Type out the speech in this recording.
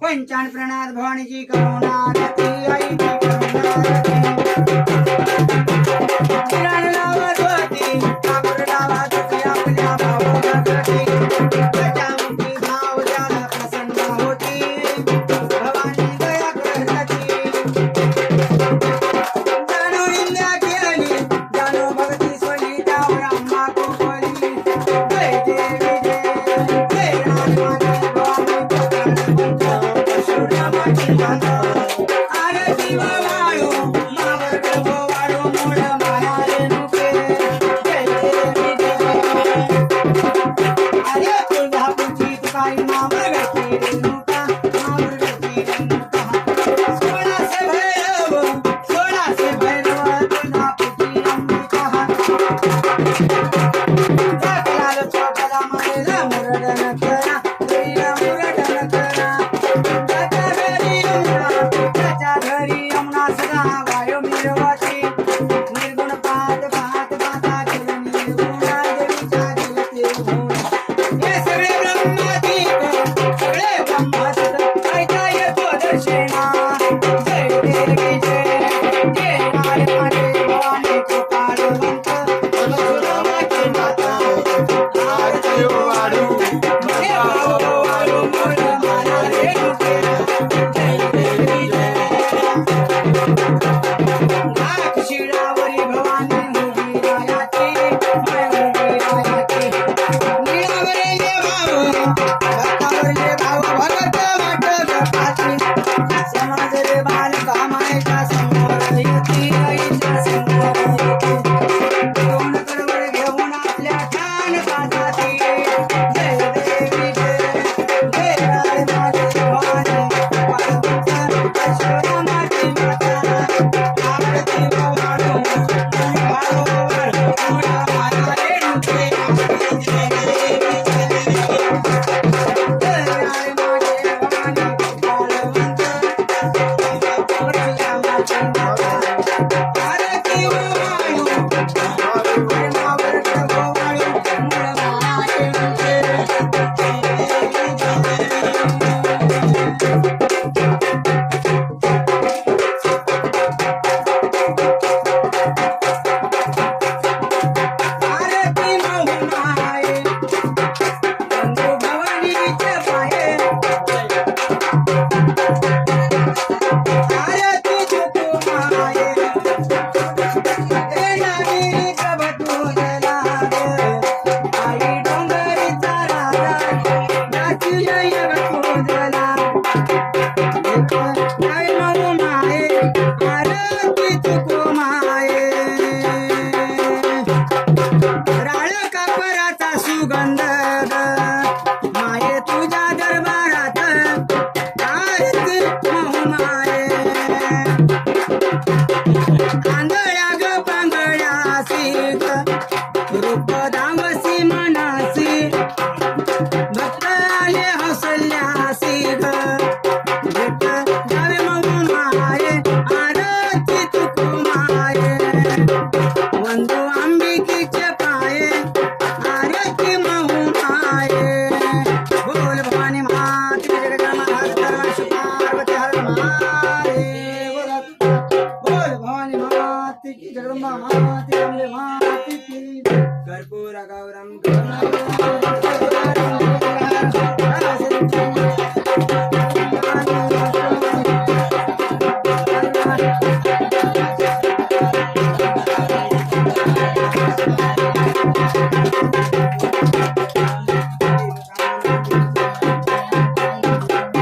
पंचान प्रणाद भवानीची करुणा गती आईची करुणा किरण लावत होती कापूर लावत होती आपल्या भावासाठी त्याच्यामुखी भाव त्याला प्रसन्न होती भवानी दया करती जाणू निंदा केली जाणू भक्ती सोडली त्यावर अम्मा कोपली जय देवी जय राजमाता आरती वाळू मावर प्रभो वाळू मूळ माया नुके जय देवी अरे तुळजापूरची तुकाई मावर गती रेणुका मावर गती रेणुका सोळाशे भैरव तुळजापूरची अंबिका चकलाल चोकला मारेला मुरडन करा देईला मुरडन करा त्याच्या घरी यमुना सदा वायो मिरवाची निर्गुण पाहत पाहत पाहता केलं निर्गुणा देवीच्या दिलते गुण हे सगळे ब्रह्मातीत सगळे ब्रह्मातीत ऐका येतो दर्शना जय देवी जय नारायण भवानी कृपाळवंत सुरमाची माता आरती वाढू वाढू मूळ माला रेणुके शिळावरी भवानी उभी रायाची नीळावरले भाव भक्तावरले भाव भगत वाटत पाची समाज रे बालका मायच्या समोर येती आईच्या समोर येती दोन कडवळ घेऊन आपल्या ठाण पाजाती जय देवी जय राजमाता भवानी परमाची माता आरती वाळू माया रेणुके जय देवी जय राजमाता भवानी कृपाळवंत तुळजापूरची माता आरती वाळू मावर प्रभो वाळू मूळ माया रेणुके आरती मोहून आहे गंगू भवानीचे पाये आरती झुकून आहे येणारी प्रभतून लाग आई डोंगरीचा राजा नाची जय वटूजला काय मोहून आहे आरती झुकून आहे राळ कापराचा सुगंध माये तुझ्या दरबारात आरती माये आंधळ्या ग पांगळ्यासी रूप दावसी मनासी भक्त आले हौसल्यासी